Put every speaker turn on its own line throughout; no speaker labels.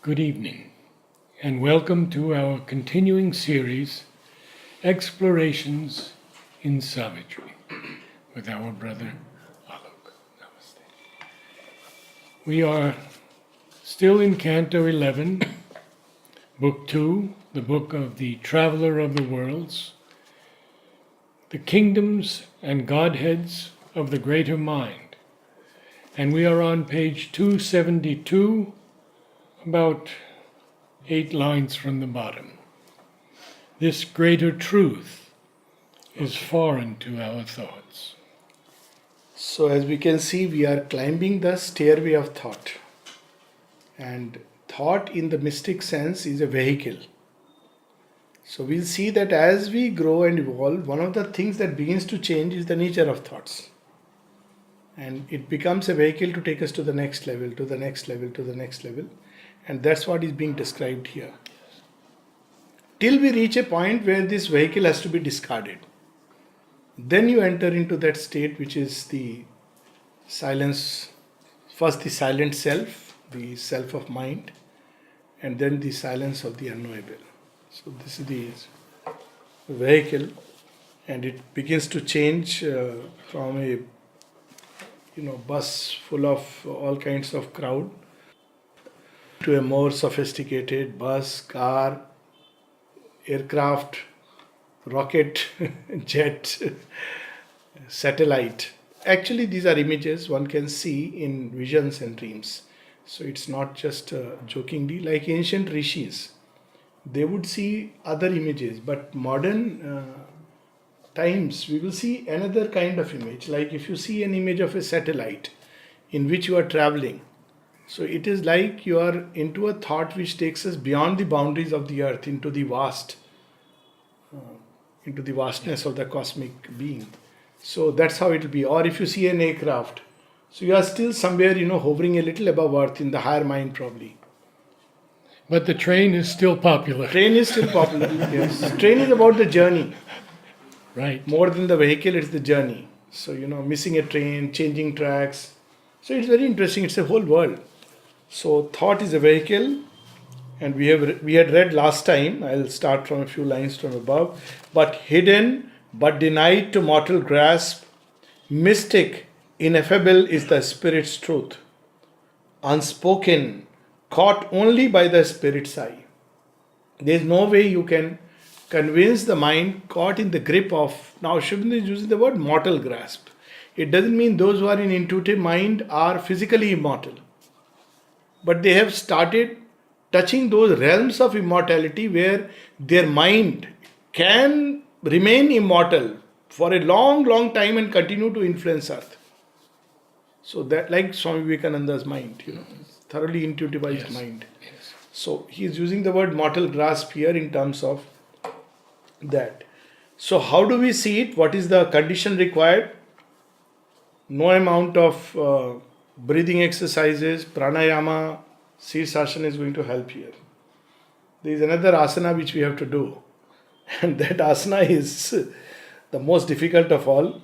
Good evening, and welcome to our continuing series, Explorations in Savitri, with our brother Alok. Namaste. We are still in Canto 11, Book 2, the book of the Traveler of the Worlds, the Kingdoms and Godheads of the Greater Mind. And we are on page 272, about 8 lines from the bottom. This greater truth is foreign to our thoughts.
So, as we can see, we are climbing the stairway of thought. And thought, in the mystic sense, is a vehicle. So, we'll see that as we grow and evolve, one of the things that begins to change is the nature of thoughts. And it becomes a vehicle to take us to the next level, to the next level, to the next level. And that's what is being described here. Till we reach a point where this vehicle has to be discarded. Then you enter into that state which is the silence, first the silent self, the self of mind, and then the silence of the unknowable. So this is the vehicle, and it begins to change from a bus full of all kinds of crowd to a more sophisticated bus, car, aircraft, rocket, jet, satellite. Actually, these are images one can see in visions and dreams. So it's not just jokingly, like ancient rishis. They would see other images, but modern times we will see another kind of image. Like if you see an image of a satellite in which you are traveling, so it is like you are into a thought which takes us beyond the boundaries of the earth into the vastness of the cosmic being. So that's how it will be. Or if you see an aircraft, so you are still somewhere, hovering a little above earth in the higher mind probably.
But the train is still popular.
Train is still popular. Yes. Train is about the journey.
Right.
More than the vehicle, it's the journey. So, missing a train, changing tracks. So it's very interesting. It's a whole world. So thought is a vehicle, and we had read last time. I'll start from a few lines from above. But hidden, but denied to mortal grasp, mystic, ineffable is the spirit's truth. Unspoken, caught only by the spirit's eye. There is no way you can convince the mind caught in the grip of. Now Shubhendra is using the word mortal grasp. It doesn't mean those who are in intuitive mind are physically immortal. But they have started touching those realms of immortality where their mind can remain immortal for a long, long time and continue to influence earth. So that, like Swami Vivekananda's mind, thoroughly intuitivized mind.
Yes.
So he is using the word mortal grasp here in terms of that. So how do we see it? What is the condition required? No amount of breathing exercises, pranayama, Sirsasana is going to help here. There is another asana which we have to do. And that asana is the most difficult of all.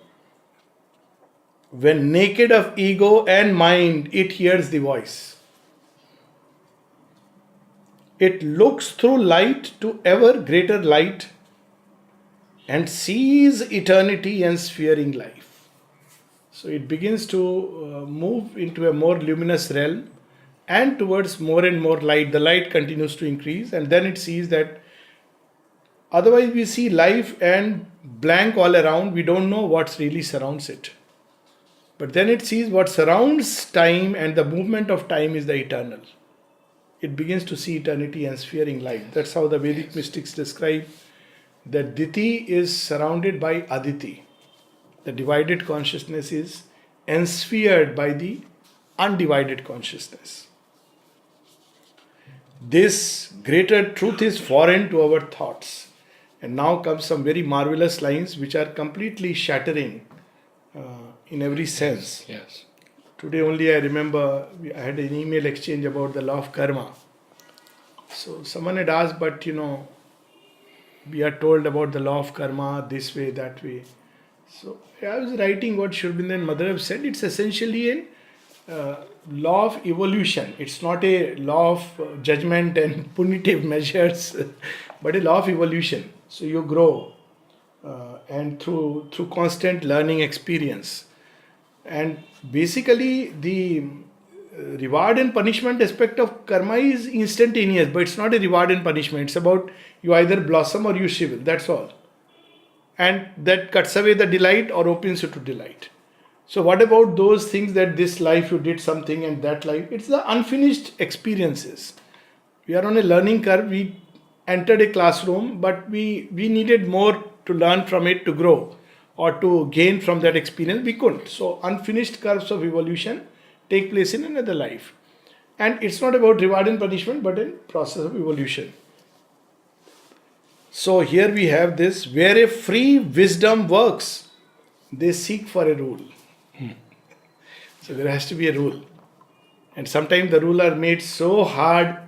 When naked of ego and mind, it hears the voice. It looks through light to ever greater light and sees eternity and sphering life. So it begins to move into a more luminous realm and towards more and more light. The light continues to increase, and then it sees that otherwise we see life and blank all around. We don't know what really surrounds it. But then it sees what surrounds time, and the movement of time is the eternal. It begins to see eternity and sphering light. That's how the Vedic mystics describe that Diti is surrounded by Aditi. The divided consciousness is ensphered by the undivided consciousness. This greater truth is foreign to our thoughts. And now comes some very marvelous lines which are completely shattering in every sense.
Yes.
Today only I remember I had an email exchange about the law of karma. So someone had asked, but we are told about the law of karma this way, that way. So I was writing what Shri Aurobindo and Mother have said. It's essentially law of evolution. It's not a law of judgment and punitive measures, but a law of evolution. So you grow, and through constant learning experience. And basically, the reward and punishment aspect of karma is instantaneous, but it's not a reward and punishment. It's about you either blossom or you shrivel. That's all. And that cuts away the delight or opens you to delight. So, what about those things that this life you did something and that life? It's the unfinished experiences. We are on a learning curve. We entered a classroom, but we needed more to learn from it to grow or to gain from that experience. We couldn't. So, unfinished curves of evolution take place in another life. And it's not about reward and punishment, but a process of evolution. So, here we have this where a free wisdom works, they seek for a rule. So there has to be a rule. And sometimes the rule are made so hard.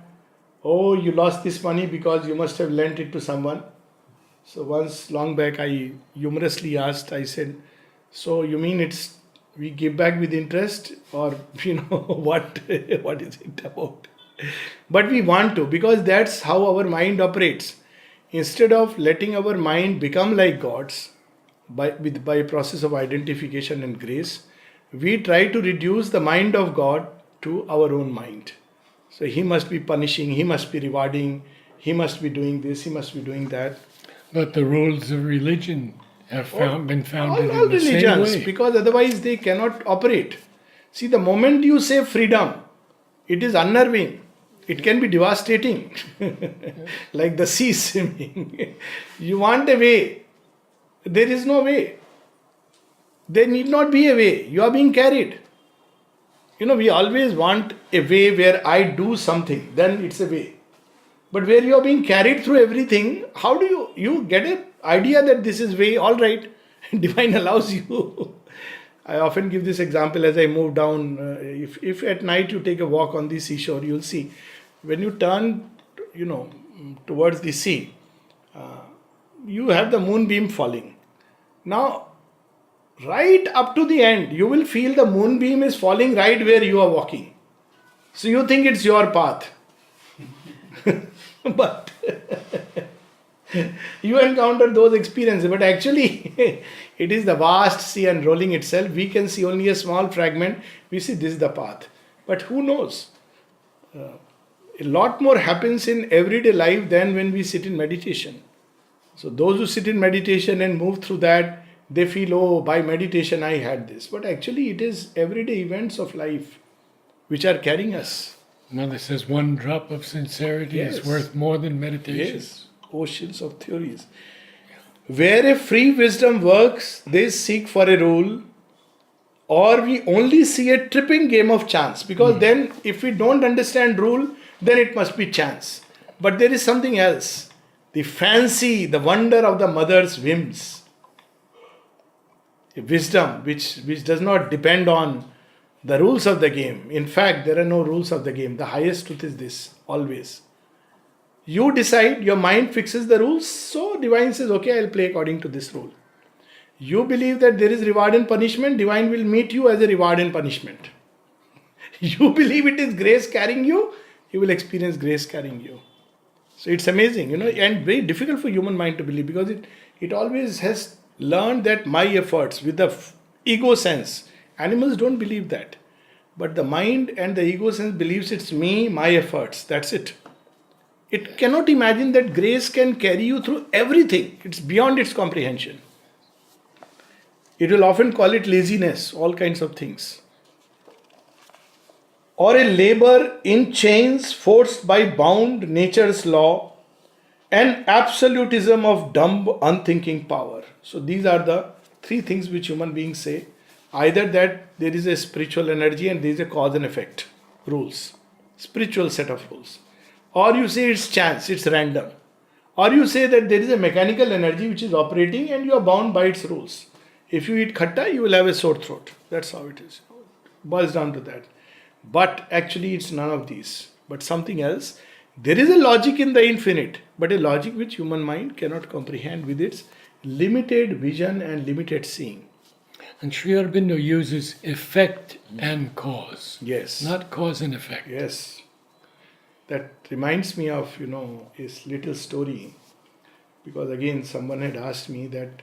Oh, you lost this money because you must have lent it to someone. So once long back I humorously asked, I said, so you mean it's we give back with interest, or what what is it about? But we want to, because that's how our mind operates. Instead of letting our mind become like God's by a process of identification and grace, we try to reduce the mind of God to our own mind. So he must be punishing, he must be rewarding, he must be doing this, he must be doing that.
But the rules of religion have been founded
All
in the same
religions,
way.
because otherwise they cannot operate. See, the moment you say freedom, it is unnerving. It can be devastating, like the sea swimming. You want a way, there is no way. There need not be a way. You are being carried. We always want a way where I do something, then it's a way. But where you are being carried through everything, how do you get an idea that this is way? All right, divine allows you. I often give this example as I move down. If at night you take a walk on the seashore, you'll see when you turn, towards the sea, you have the moonbeam falling. Now, right up to the end, you will feel the moonbeam is falling right where you are walking. So you think it's your path. But you encounter those experiences. But actually, it is the vast sea unrolling itself. We can see only a small fragment. We see this is the path. But who knows? A lot more happens in everyday life than when we sit in meditation. So those who sit in meditation and move through that, they feel, oh, by meditation I had this. But actually it is everyday events of life which are carrying us.
Mother says one drop of sincerity
Yes.
is worth more than meditation.
Yes, oceans of theories. Where a free wisdom works, they seek for a rule, or we only see a tripping game of chance. Because then if we don't understand rule, then it must be chance. But there is something else. The fancy, the wonder of the mother's whims. A wisdom which does not depend on the rules of the game. In fact, there are no rules of the game. The highest truth is this, always. You decide, your mind fixes the rules, so divine says, okay, I'll play according to this rule. You believe that there is reward and punishment, divine will meet you as a reward and punishment. You believe it is grace carrying you, you will experience grace carrying you. So it's amazing, and very difficult for human mind to believe, because it always has learned that my efforts with the ego sense. Animals don't believe that. But the mind and the ego sense believes it's me, my efforts. That's it. It cannot imagine that grace can carry you through everything. It's beyond its comprehension. It will often call it laziness, all kinds of things. Or a labor in chains forced by bound nature's law, and absolutism of dumb, unthinking power. So these are the three things which human beings say. Either that there is a spiritual energy and there is a cause and effect rules, spiritual set of rules. Or you say it's chance, it's random. Or you say that there is a mechanical energy which is operating and you are bound by its rules. If you eat khatta, you will have a sore throat. That's how it is. It boils down to that. But actually it's none of these, but something else. There is a logic in the infinite, but a logic which human mind cannot comprehend with its limited vision and limited seeing.
And Sri Aurobindo uses effect and cause,
Yes.
not cause and effect.
Yes. That reminds me of, his little story. Because again, someone had asked me that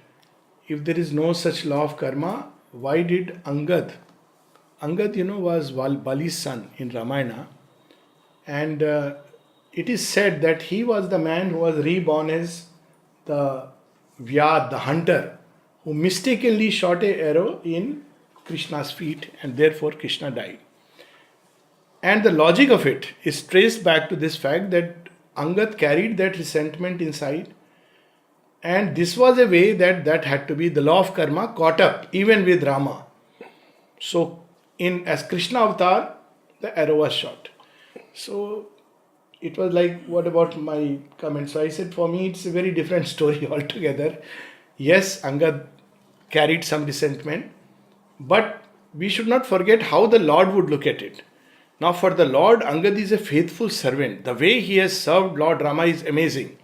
if there is no such law of karma, why did Angad? Angad, was Bali's son in Ramayana. And it is said that he was the man who was reborn as the Vyad, the hunter, who mistakenly shot an arrow in Krishna's feet, and therefore Krishna died. And the logic of it is traced back to this fact that Angad carried that resentment inside, and this was a way that had to be the law of karma caught up even with Rama. So, as Krishna avatar, the arrow was shot. So it was like, what about my comment? So I said, for me, it's a very different story altogether. Yes, Angad carried some resentment, but we should not forget how the Lord would look at it. Now, for the Lord, Angad is a faithful servant. The way he has served Lord Rama is amazing.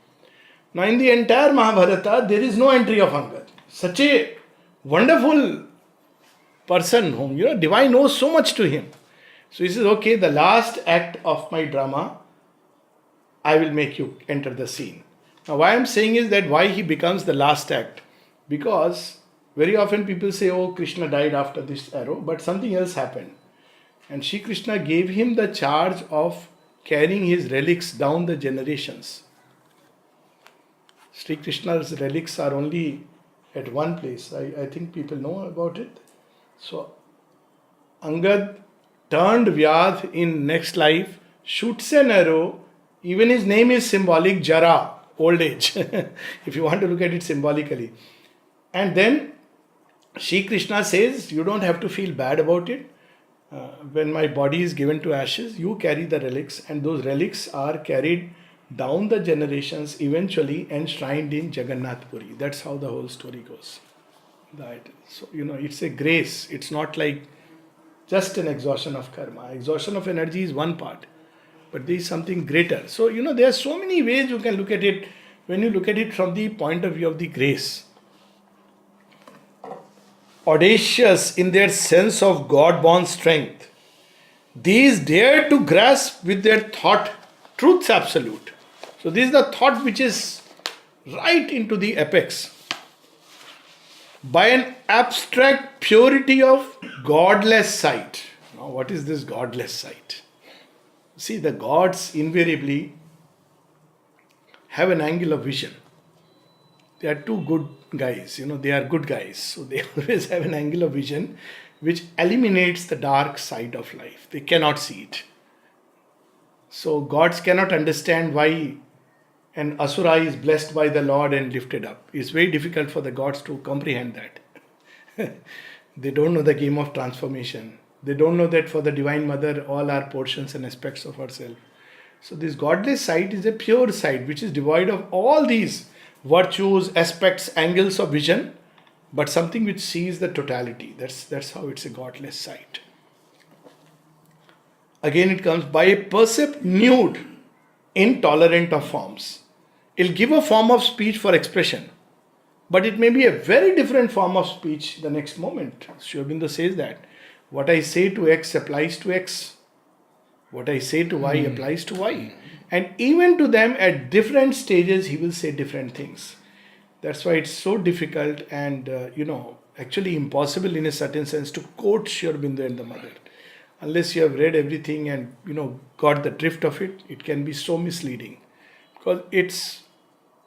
Now, in the entire Mahabharata, there is no entry of Angad. Such a wonderful person whom, divine owes so much to him. So he says, okay, the last act of my drama, I will make you enter the scene. Now, why I'm saying is that why he becomes the last act. Because very often people say, oh, Krishna died after this arrow, but something else happened. And Shri Krishna gave him the charge of carrying his relics down the generations. Sri Krishna's relics are only at one place. I think people know about it. So, Angad turned Vyad in next life, shoots an arrow. Even his name is symbolic, Jara, old age, if you want to look at it symbolically. And then Shri Krishna says, you don't have to feel bad about it. When my body is given to ashes, you carry the relics, and those relics are carried down the generations, eventually enshrined in Jagannath Puri. That's how the whole story goes. So, it's a grace. It's not like just an exhaustion of karma. Exhaustion of energy is one part, but there is something greater. So, there are so many ways you can look at it when you look at it from the point of view of the grace. Audacious in their sense of God-born strength, these dare to grasp with their thought truths absolute. So this is the thought which is right into the apex. By an abstract purity of godless sight. Now what is this godless sight? See, the gods invariably have an angle of vision. They are two good guys, they are good guys. So they always have an angle of vision which eliminates the dark side of life. They cannot see it. So gods cannot understand why an asura is blessed by the Lord and lifted up. It's very difficult for the gods to comprehend that. They don't know the game of transformation. They don't know that for the Divine Mother, all are portions and aspects of herself. So this godless sight is a pure sight which is devoid of all these virtues, aspects, angles of vision, but something which sees the totality. That's how it's a godless sight. Again it comes by a percept nude, intolerant of forms. It'll give a form of speech for expression, but it may be a very different form of speech the next moment. Sri Aurobindo says that what I say to X applies to X. What I say to Y applies to Y. And even to them at different stages, he will say different things. That's why it's so difficult and, actually impossible in a certain sense to quote Sri Aurobindo and the Mother. Unless you have read everything and, got the drift of it, it can be so misleading. Because it's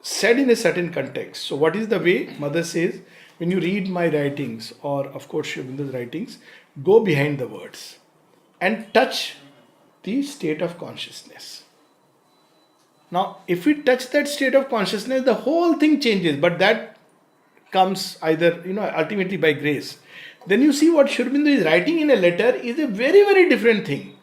said in a certain context. So what is the way? Mother says, when you read my writings, or of course Sri Aurobindo's writings, go behind the words and touch the state of consciousness. Now, if we touch that state of consciousness, the whole thing changes, but that comes either, ultimately by grace. Then you see what Sri Aurobindo is writing in a letter is a very, very different thing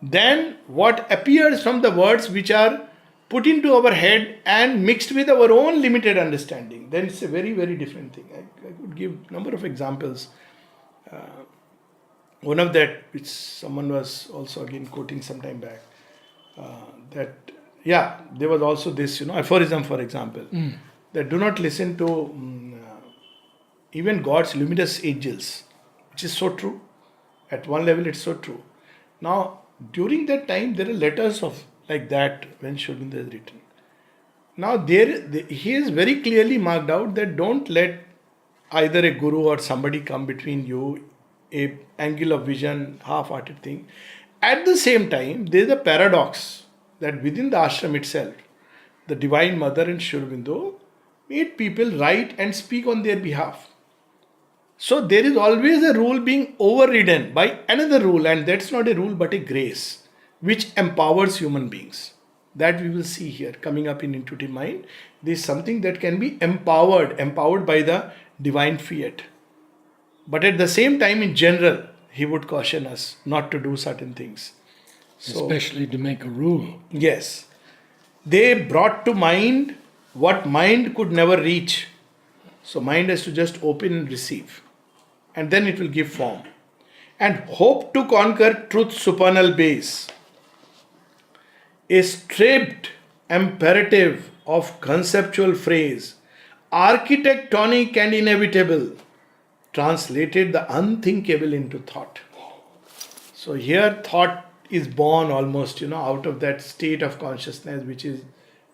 than what appears from the words which are put into our head and mixed with our own limited understanding. Then it's a very, very different thing. I could give a number of examples. One of that, which someone was also again quoting some time back, there was also this, aphorism, for example, that do not listen to even God's luminous angels, which is so true. At one level, it's so true. Now, during that time, there are letters of like that when Sri Aurobindo has written. Now, he is very clearly marked out that don't let either a guru or somebody come between you, a angle of vision, half-hearted thing. At the same time, there is a paradox that within the ashram itself, the Divine Mother and Sri Aurobindo made people write and speak on their behalf. So there is always a rule being overridden by another rule, and that's not a rule but a grace which empowers human beings. That we will see here coming up in intuitive mind. This is something that can be empowered by the divine fiat. But at the same time, in general, he would caution us not to do certain things. So,
Especially to make a rule.
yes, they brought to mind what mind could never reach. So mind has to just open and receive. And then it will give form. And hope to conquer truth's supernal base. A stripped imperative of conceptual phrase, architectonic and inevitable, translated the unthinkable into thought. So here thought is born almost, out of that state of consciousness which is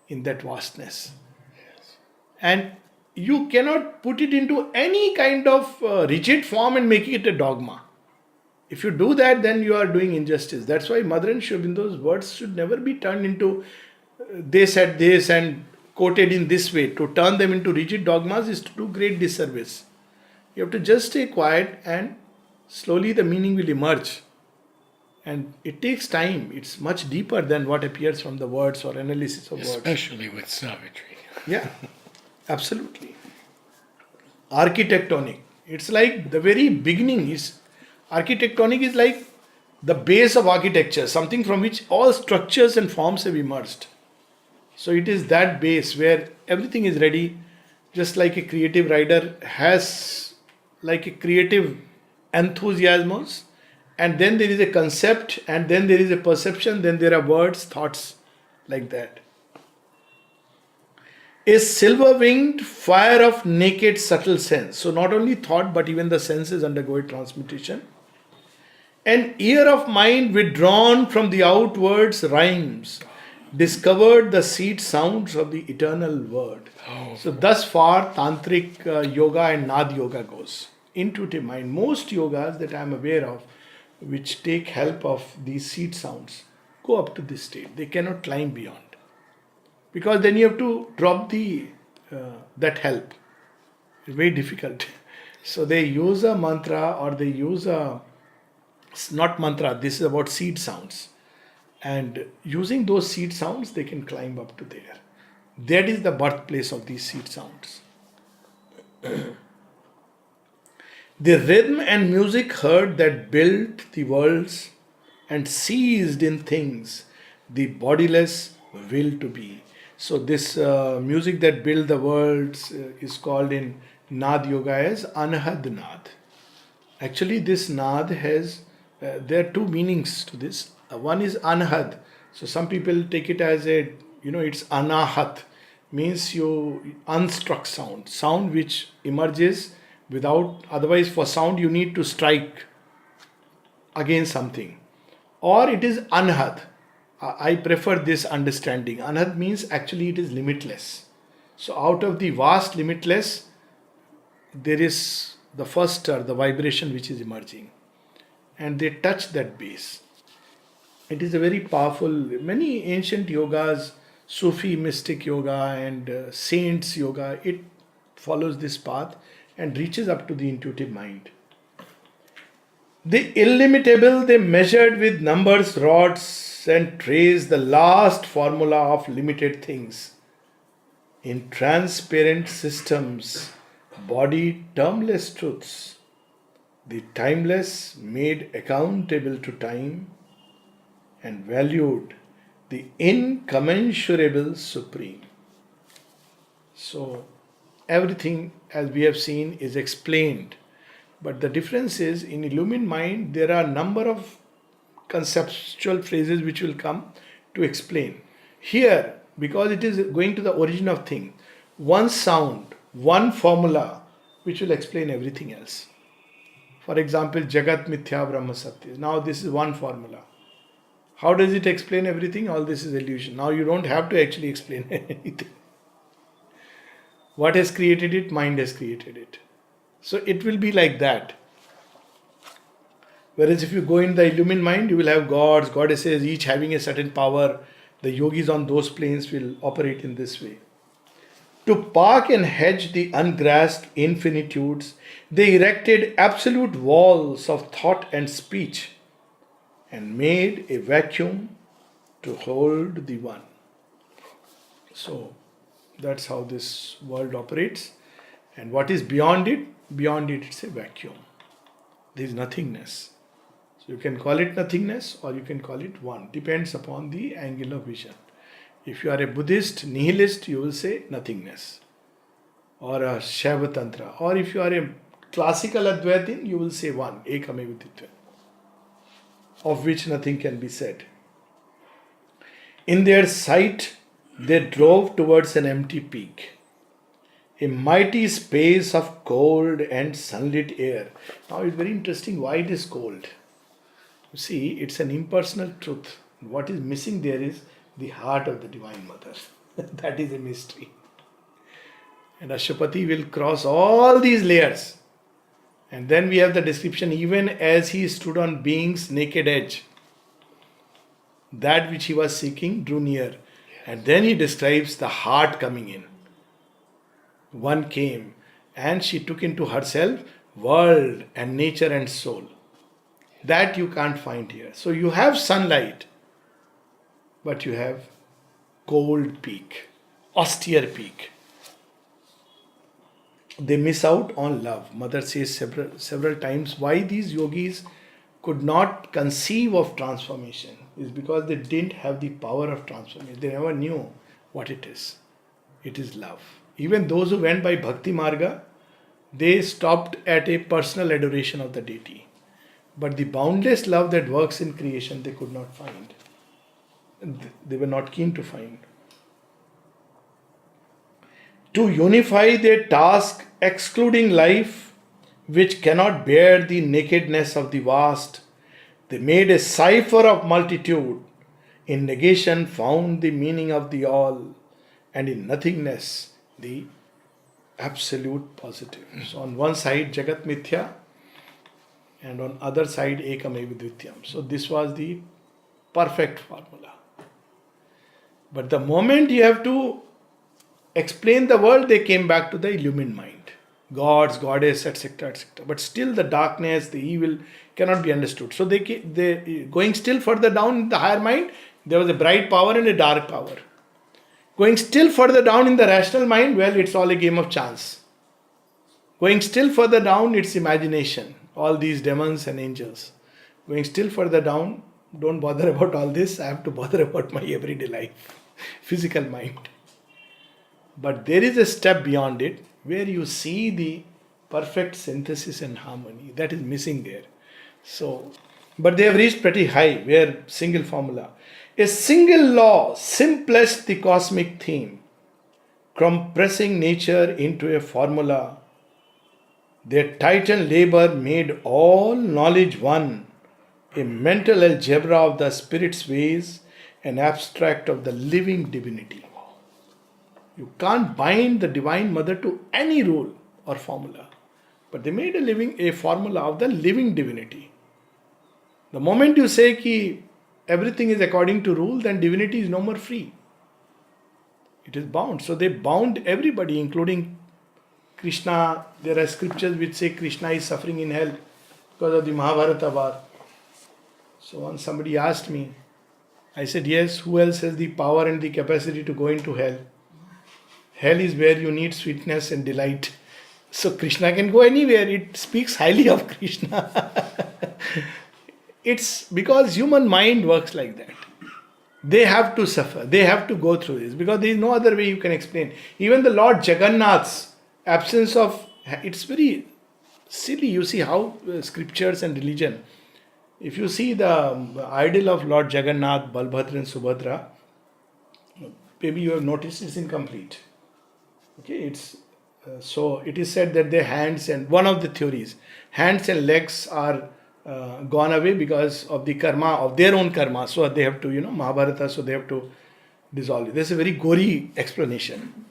in that vastness. And you cannot put it into any kind of rigid form and make it a dogma. If you do that, then you are doing injustice. That's why Mother and Sri Aurobindo's words should never be turned into they said this and quoted in this way. To turn them into rigid dogmas is to do great disservice. You have to just stay quiet and slowly the meaning will emerge. And it takes time. It's much deeper than what appears from the words or analysis of words.
Especially with Savitri.
Yeah, absolutely. Architectonic. It's like the very beginning is architectonic is like the base of architecture, something from which all structures and forms have emerged. So it is that base where everything is ready, just like a creative writer has like a creative enthusiasms, and then there is a concept, and then there is a perception, then there are words, thoughts, like that. A silver-winged fire of naked subtle sense. So not only thought, but even the senses undergo a transmutation. An ear of mind withdrawn from the outwards rhymes, discovered the seed sounds of the eternal word.
Oh.
So thus far, tantric yoga and nad yoga goes. Intuitive mind. Most yogas that I am aware of, which take help of these seed sounds, go up to this state. They cannot climb beyond. Because then you have to drop that help. It's very difficult. So they use a mantra or they use not mantra, this is about seed sounds. And using those seed sounds, they can climb up to there. That is the birthplace of these seed sounds. The rhythm and music heard that built the worlds and seized in things the bodiless will to be. So this music that built the worlds is called in Nad Yoga as Anahad Nad. Actually, this Nad has, there are two meanings to this. One is Anahad. So some people take it as it's Anahat, means you unstruck sound. Sound which emerges without, otherwise for sound you need to strike against something. Or it is Anahad. I prefer this understanding. Anahad means actually it is limitless. So out of the vast limitless, there is the first stir, the vibration which is emerging. And they touch that base. It is a very powerful, many ancient yogas, Sufi mystic yoga and saints yoga, it follows this path and reaches up to the intuitive mind. The illimitable they measured with numbers, rods, and traced the last formula of limited things. In transparent systems, body termless truths, the timeless made accountable to time and valued the incommensurable supreme. So everything, as we have seen, is explained. But the difference is, in illumined mind, there are a number of conceptual phrases which will come to explain. Here, because it is going to the origin of thing, one sound, one formula, which will explain everything else. For example, Jagat Mithya Brahma Satya. Now this is one formula. How does it explain everything? All this is illusion. Now you don't have to actually explain anything. What has created it? Mind has created it. So it will be like that. Whereas if you go in the illumined mind, you will have gods, goddesses, each having a certain power. The yogis on those planes will operate in this way. To park and hedge the ungrasped infinitudes, they erected absolute walls of thought and speech and made a vacuum to hold the one. So that's how this world operates. And what is beyond it? Beyond it, it's a vacuum. There is nothingness. So you can call it nothingness or you can call it one. Depends upon the angle of vision. If you are a Buddhist nihilist, you will say nothingness. Or a Shaiva Tantra. Or if you are a classical Advaitin, you will say one, Ekameva Ditva, of which nothing can be said. In their sight, they drove towards an empty peak, a mighty space of cold and sunlit air. Now it's very interesting why it is cold. You see, it's an impersonal truth. What is missing there is the heart of the Divine Mother. That is a mystery. And Ashwapati will cross all these layers. And then we have the description, even as he stood on being's naked edge, that which he was seeking drew near. And then he describes the heart coming in. One came and she took into herself world and nature and soul. That you can't find here. So you have sunlight, but you have cold peak, austere peak. They miss out on love. Mother says several times why these yogis could not conceive of transformation is because they didn't have the power of transformation. They never knew what it is. It is love. Even those who went by Bhakti Marga, they stopped at a personal adoration of the deity. But the boundless love that works in creation, they could not find. They were not keen to find. To unify their task, excluding life, which cannot bear the nakedness of the vast, they made a cipher of multitude. In negation found the meaning of the all, and in nothingness the absolute positive. So on one side Jagat Mithya, and on other side Ekameva Dvityam. So this was the perfect formula. But the moment you have to explain the world, they came back to the illumined mind. Gods, goddess, etc., etc. But still the darkness, the evil cannot be understood. So they going still further down in the higher mind, there was a bright power and a dark power. Going still further down in the rational mind, well, it's all a game of chance. Going still further down, it's imagination. All these demons and angels. Going still further down, don't bother about all this. I have to bother about my everyday life, physical mind. But there is a step beyond it where you see the perfect synthesis and harmony. That is missing there. So, but they have reached pretty high where single formula. A single law, simplest the cosmic theme, compressing nature into a formula. Their titan labor made all knowledge one, a mental algebra of the spirit's ways, an abstract of the living divinity. You can't bind the Divine Mother to any rule or formula, but they made a formula of the living divinity. The moment you say ki everything is according to rule, then divinity is no more free. It is bound. So they bound everybody, including Krishna. There are scriptures which say Krishna is suffering in hell because of the Mahabharata war. So once somebody asked me, I said, yes, who else has the power and the capacity to go into hell? Hell is where you need sweetness and delight. So Krishna can go anywhere. It speaks highly of Krishna. It's because human mind works like that. They have to suffer. They have to go through this because there is no other way you can explain. Even the Lord Jagannath's absence of, it's very silly. You see how scriptures and religion, if you see the idol of Lord Jagannath, Balbhadra and Subhadra, maybe you have noticed it's incomplete. Okay, it's so it is said that their hands and one of the theories, hands and legs are gone away because of the karma of their own karma. So they have to, Mahabharata. So they have to dissolve it. This is a very gory explanation.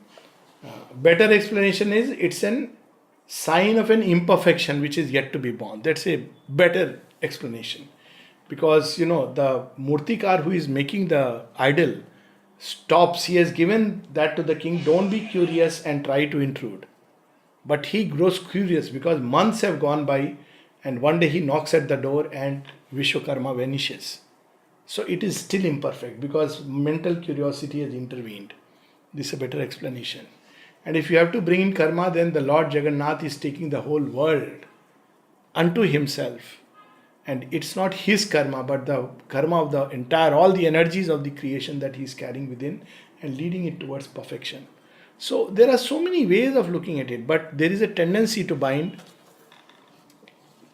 Better explanation is it's an sign of an imperfection which is yet to be born. That's a better explanation, because the murtikar who is making the idol stops. He has given that to the king. Don't be curious and try to intrude. But he grows curious because months have gone by, and one day he knocks at the door and Vishwakarma vanishes. So it is still imperfect because mental curiosity has intervened. This is a better explanation. And if you have to bring in karma, then the Lord Jagannath is taking the whole world unto himself. And it's not his karma, but the karma of the entire, all the energies of the creation that he is carrying within and leading it towards perfection. So there are so many ways of looking at it, but there is a tendency to bind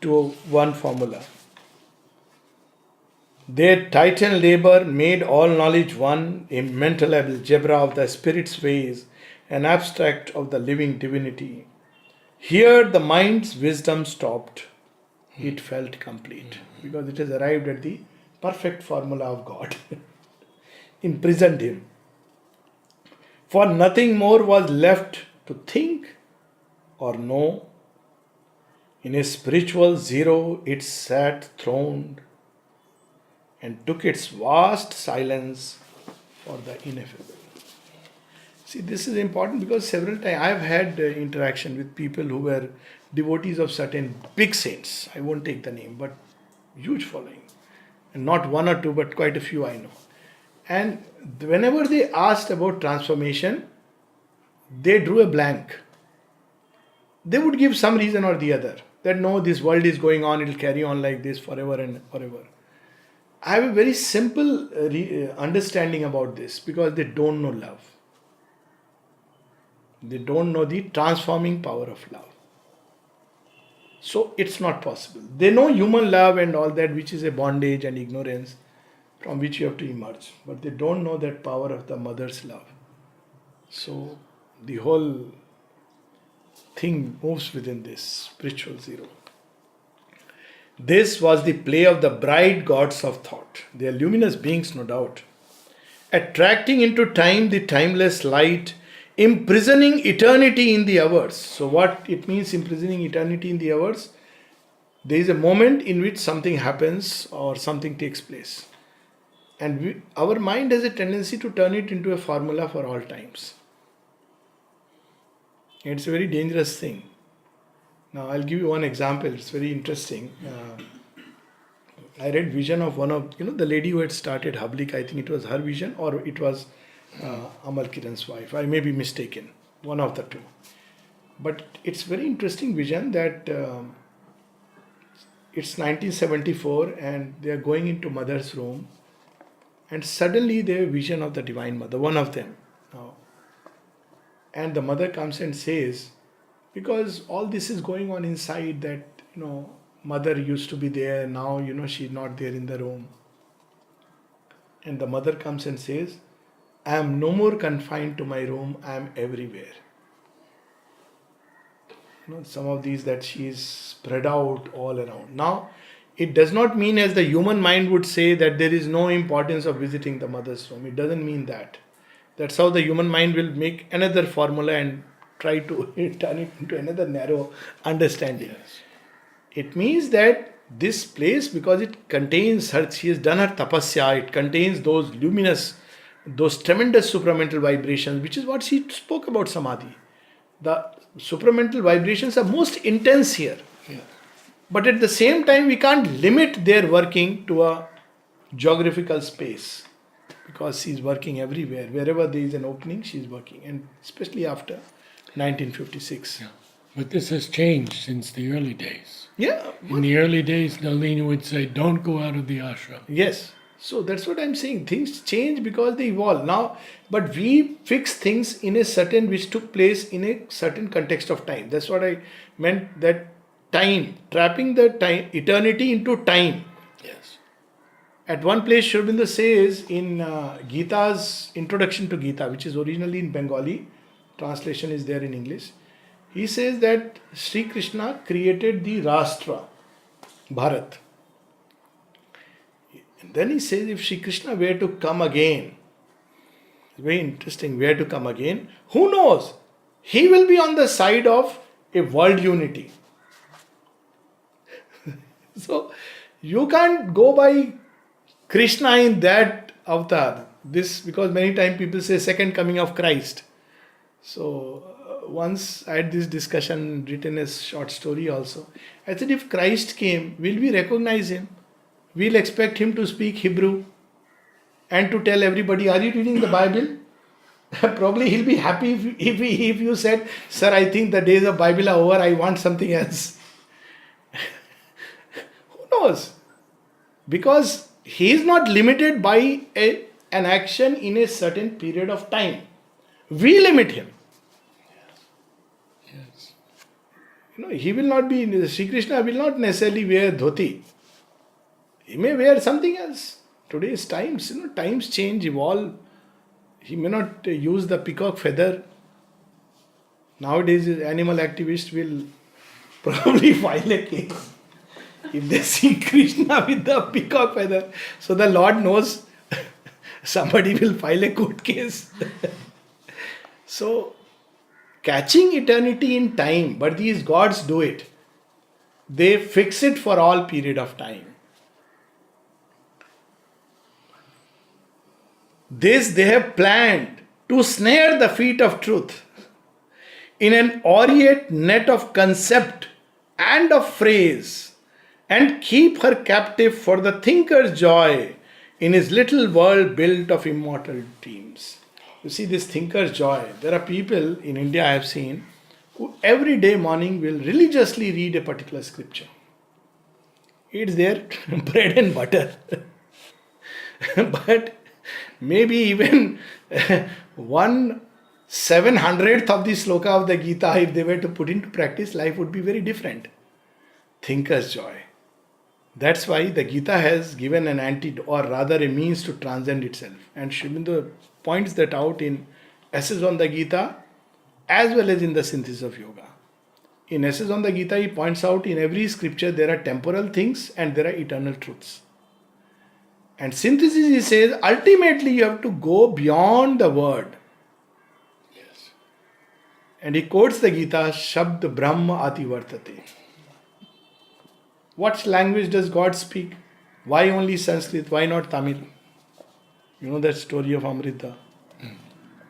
to one formula. Their titan labor made all knowledge one, a mental algebra of the spirit's ways, an abstract of the living divinity. Here the mind's wisdom stopped. It felt complete because it has arrived at the perfect formula of God. Imprisoned him. For nothing more was left to think or know. In a spiritual zero it sat throned and took its vast silence for the ineffable. See, this is important because several times I have had interaction with people who were devotees of certain big saints. I won't take the name, but huge following. And not one or two, but quite a few I know. And whenever they asked about transformation, they drew a blank. They would give some reason or the other. That no, this world is going on, it will carry on like this forever and forever. I have a very simple understanding about this because they don't know love. They don't know the transforming power of love. So it's not possible. They know human love and all that, which is a bondage and ignorance from which you have to emerge. But they don't know that power of the mother's love. So the whole thing moves within this spiritual zero. This was the play of the bright gods of thought. They are luminous beings, no doubt, attracting into time the timeless light, imprisoning eternity in the hours. So what it means, imprisoning eternity in the hours? There is a moment in which something happens or something takes place. And our mind has a tendency to turn it into a formula for all times. It's a very dangerous thing. Now I'll give you one example. It's very interesting. I read vision of one of, the lady who had started Hablik. I think it was her vision or it was Amal Kiran's wife. I may be mistaken. One of the two. But it's very interesting vision that it's 1974 and they are going into mother's room and suddenly they have vision of the Divine Mother, one of them. And the mother comes and says, because all this is going on inside that, mother used to be there, now, she's not there in the room. And the mother comes and says, I am no more confined to my room, I am everywhere. Some of these that she is spread out all around. Now, it does not mean as the human mind would say that there is no importance of visiting the mother's room. It doesn't mean that. That's how the human mind will make another formula and try to turn it into another narrow understanding. Yes. It means that this place, because it contains her, she has done her tapasya, it contains those luminous, those tremendous supramental vibrations, which is what she spoke about samadhi. The supramental vibrations are most intense here. Yeah. But at the same time, we can't limit their working to a geographical space. Because she's working everywhere. Wherever there is an opening, she's working. And especially after 1956.
Yeah. But this has changed since the early days.
Yeah.
In the early days, Nalini would say, don't go out of the ashram.
Yes. So that's what I'm saying. Things change because they evolve. Now, but we fix things in a certain, which took place in a certain context of time. That's what I meant, that time, trapping the time, eternity into time.
Yes.
At one place, Sri Aurobindo says in Gita's introduction to Gita, which is originally in Bengali, translation is there in English. He says that Sri Krishna created the Rashtra, Bharat. And then he says if Sri Krishna were to come again, it's very interesting, were to come again, who knows? He will be on the side of a world unity. So you can't go by Krishna in that avatar. This because many times people say second coming of Christ. So once I had this discussion, written a short story also. I said if Christ came, will we recognize him? We'll expect him to speak Hebrew and to tell everybody, are you reading the Bible? Probably he'll be happy if you said, sir, I think the days of Bible are over, I want something else. Who knows? Because he is not limited by an action in a certain period of time. We limit him.
Yes.
He will not be, Sri Krishna will not necessarily wear dhoti. He may wear something else. Today's times, times change, evolve. He may not use the peacock feather. Nowadays, animal activists will probably file a case if they see Krishna with the peacock feather. So the Lord knows somebody will file a court case. So, catching eternity in time, but these gods do it. They fix it for all period of time. This they have planned to snare the feet of truth in an aureate net of concept and of phrase, and keep her captive for the thinker's joy in his little world built of immortal dreams. You see this thinker's joy. There are people in India I have seen who every day morning will religiously read a particular scripture. It's their bread and butter. But maybe even 1/700th of the sloka of the Gita, if they were to put into practice, life would be very different. Thinker's joy. That's why the Gita has given an antidote, or rather a means to transcend itself. And Sri Aurobindo points that out in Essays on the Gita as well as in the Synthesis of Yoga. In Essays on the Gita, he points out in every scripture there are temporal things and there are eternal truths. And Synthesis, he says, ultimately you have to go beyond the word.
Yes.
And he quotes the Gita, Shabd Brahma Ati Vartate. What language does God speak? Why only Sanskrit? Why not Tamil? You know that story of Amrita?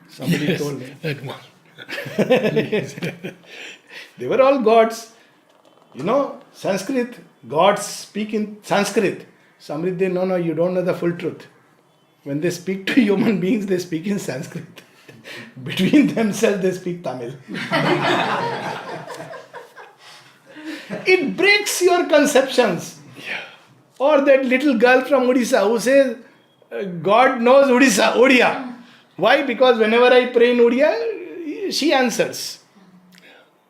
Somebody
Yes,
told me.
that one.
They were all gods. Sanskrit, gods speak in Sanskrit. Samriddhi, no, you don't know the full truth. When they speak to human beings, they speak in Sanskrit. Between themselves, they speak Tamil. It breaks your conceptions.
Yeah.
Or that little girl from Odisha who says, God knows Odia. Why? Because whenever I pray in Odia, she answers.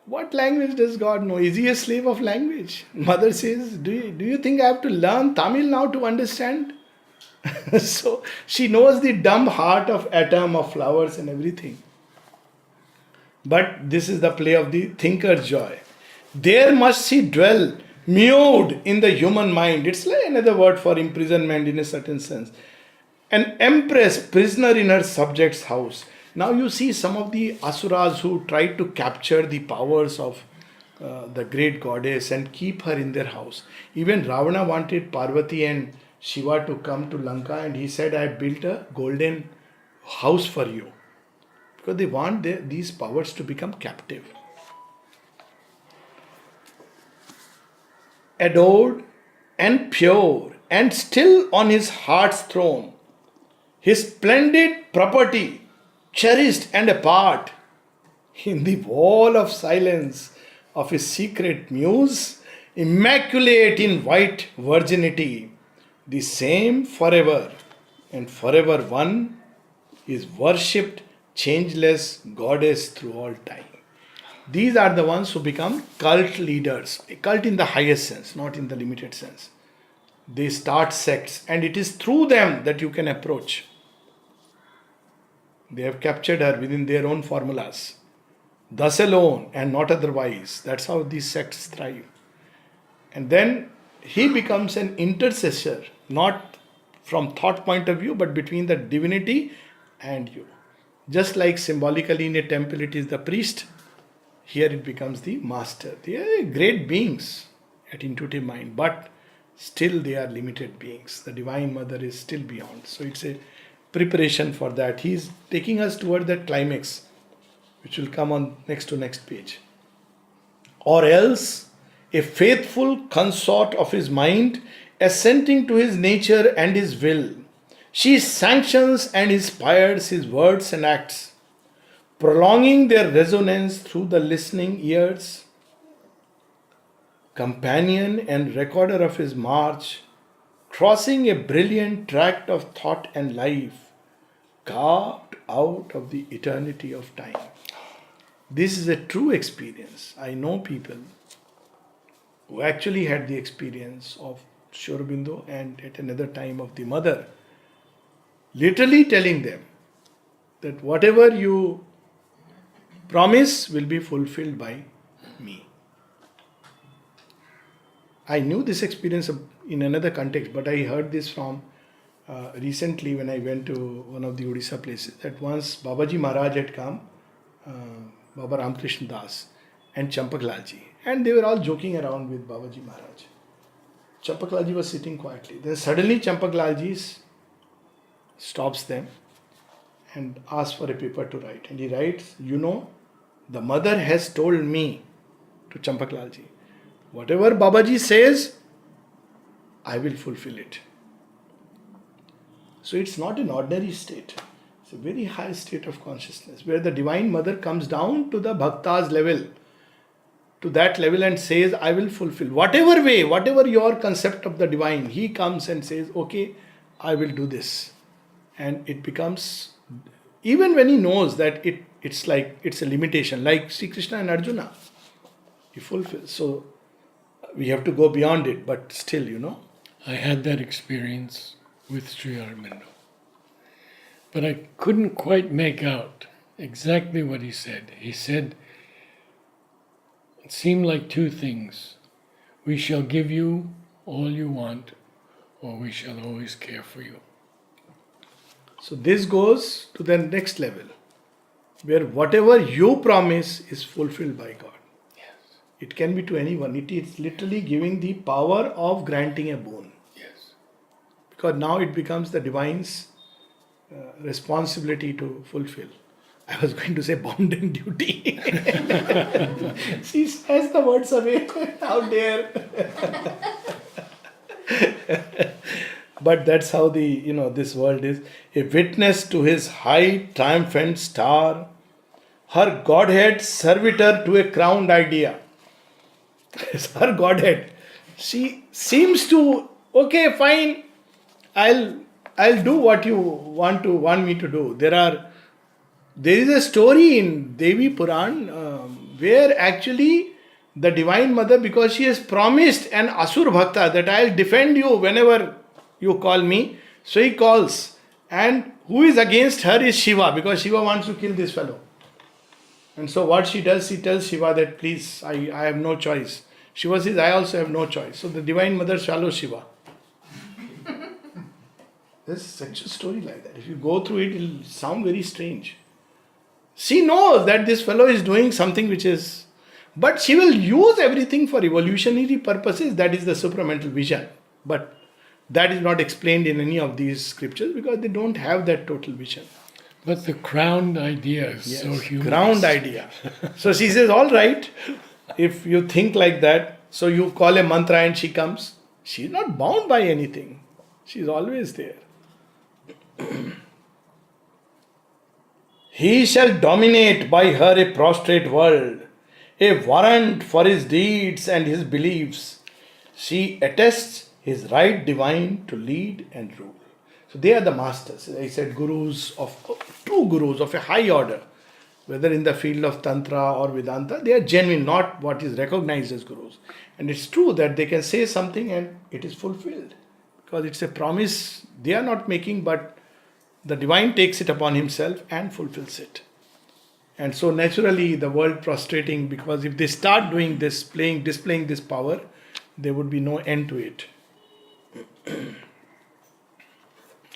What language does God know? Is he a slave of language? Mother says, do you think I have to learn Tamil now to understand? So she knows the dumb heart of atom, of flowers and everything. But this is the play of the thinker's joy. There must she dwell, mewed in the human mind. It's like another word for imprisonment in a certain sense. An empress, prisoner in her subject's house. Now you see some of the asuras who tried to capture the powers of the great goddess and keep her in their house. Even Ravana wanted Parvati and Shiva to come to Lanka, and he said, I built a golden house for you. Because they want these powers to become captive. Adored and pure and still on his heart's throne, his splendid property cherished and apart, in the wall of silence of his secret muse, immaculate in white virginity, the same forever and forever one, is worshipped changeless goddess through all time. These are the ones who become cult leaders. A cult in the highest sense, not in the limited sense. They start sects, and it is through them that you can approach. They have captured her within their own formulas. thus alone and not otherwise. That's how these sects thrive. And then he becomes an intercessor, not from thought point of view, but between the divinity and you. Just like symbolically in a temple it is the priest, here it becomes the master. They are great beings at intuitive mind, but still they are limited beings. The Divine Mother is still beyond. So it's a preparation for that. He is taking us toward that climax, which will come on next to next page. Or else, a faithful consort of his mind, assenting to his nature and his will, she sanctions and inspires his words and acts, prolonging their resonance through the listening ears, companion and recorder of his march, crossing a brilliant tract of thought and life, carved out of the eternity of time. This is a true experience. I know people who actually had the experience of Sri Aurobindo and at another time of the mother, literally telling them that whatever you promise will be fulfilled by me. I knew this experience in another context, but I heard this from recently when I went to one of the Odisha places, that once Babaji Maharaj had come, Baba Ramakrishna Das and Champaklalji, and they were all joking around with Babaji Maharaj. Champaklalji was sitting quietly. Then suddenly Champaklalji stops them and asks for a paper to write. And he writes, the mother has told me, to Champaklalji, whatever Babaji says, I will fulfill it. So it's not an ordinary state. It's a very high state of consciousness where the Divine Mother comes down to the Bhakta's level, to that level, and says, I will fulfill. Whatever way, whatever your concept of the Divine, he comes and says, okay, I will do this. And it becomes, even when he knows that it's a limitation, like Sri Krishna and Arjuna, he fulfills. So we have to go beyond it, but still,
I had that experience with Sri Aurobindo. But I couldn't quite make out exactly what he said. He said, it seemed like two things. We shall give you all you want, or we shall always care for you.
So this goes to the next level, where whatever you promise is fulfilled by God.
Yes.
It can be to anyone. It is literally giving the power of granting a boon.
Yes.
Because now it becomes the Divine's responsibility to fulfill. I was going to say bounden duty. She says the words away. How dare. But that's how this world is. A witness to his high triumphant star, her Godhead servitor to a crowned idea. It's her Godhead. She seems to, okay, fine, I'll do what you want me to do. There is a story in Devi Puran where actually the Divine Mother, because she has promised an Asur Bhakta that I'll defend you whenever you call me, so he calls. And who is against her is Shiva, because Shiva wants to kill this fellow. And so what she does, she tells Shiva that please, I have no choice. Shiva says, I also have no choice. So the Divine Mother swallows Shiva. There's such a story like that. If you go through it, it'll sound very strange. She knows that this fellow is doing something which is... But she will use everything for evolutionary purposes. That is the supramental vision. But that is not explained in any of these scriptures because they don't have that total vision.
But the crowned idea is so human.
Crowned idea. So she says, all right, if you think like that, so you call a mantra and she comes. She is not bound by anything. She is always there. He shall dominate by her a prostrate world, a warrant for his deeds and his beliefs. She attests his right divine to lead and rule. So they are the masters. I said true gurus of a high order, whether in the field of Tantra or Vedanta, they are genuine, not what is recognized as gurus. And it's true that they can say something and it is fulfilled because it's a promise they are not making, but the divine takes it upon himself and fulfills it. And so naturally the world prostrating, because if they start doing this, displaying this power, there would be no end to it.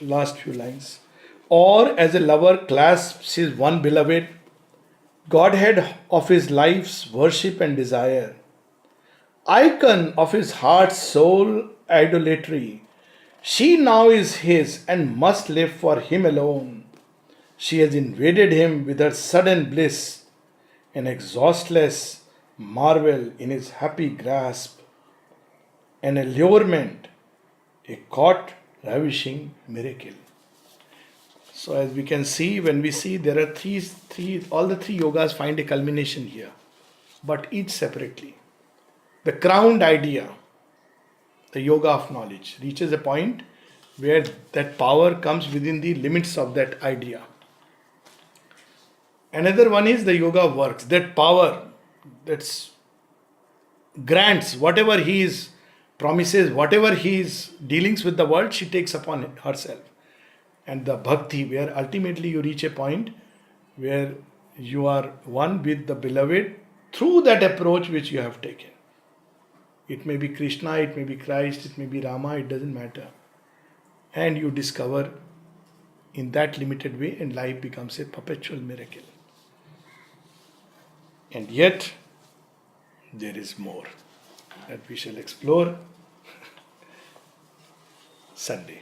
Last few lines. Or as a lover clasps his one beloved, Godhead of his life's worship and desire, icon of his heart's sole idolatry, she now is his and must live for him alone. She has invaded him with her sudden bliss, an exhaustless marvel in his happy grasp, an allurement, a caught ravishing miracle. So as we can see, when we see there are all the three yogas find a culmination here, but each separately. The crowned idea, the yoga of knowledge, reaches a point where that power comes within the limits of that idea. Another one is the yoga of works, that power that's grants whatever he is promises, whatever he is dealings with the world, she takes upon herself. And the bhakti, where ultimately you reach a point where you are one with the beloved through that approach which you have taken. It may be Krishna, it may be Christ, it may be Rama, it doesn't matter. And you discover in that limited way, and life becomes a perpetual miracle. And yet, there is more that we shall explore Sunday.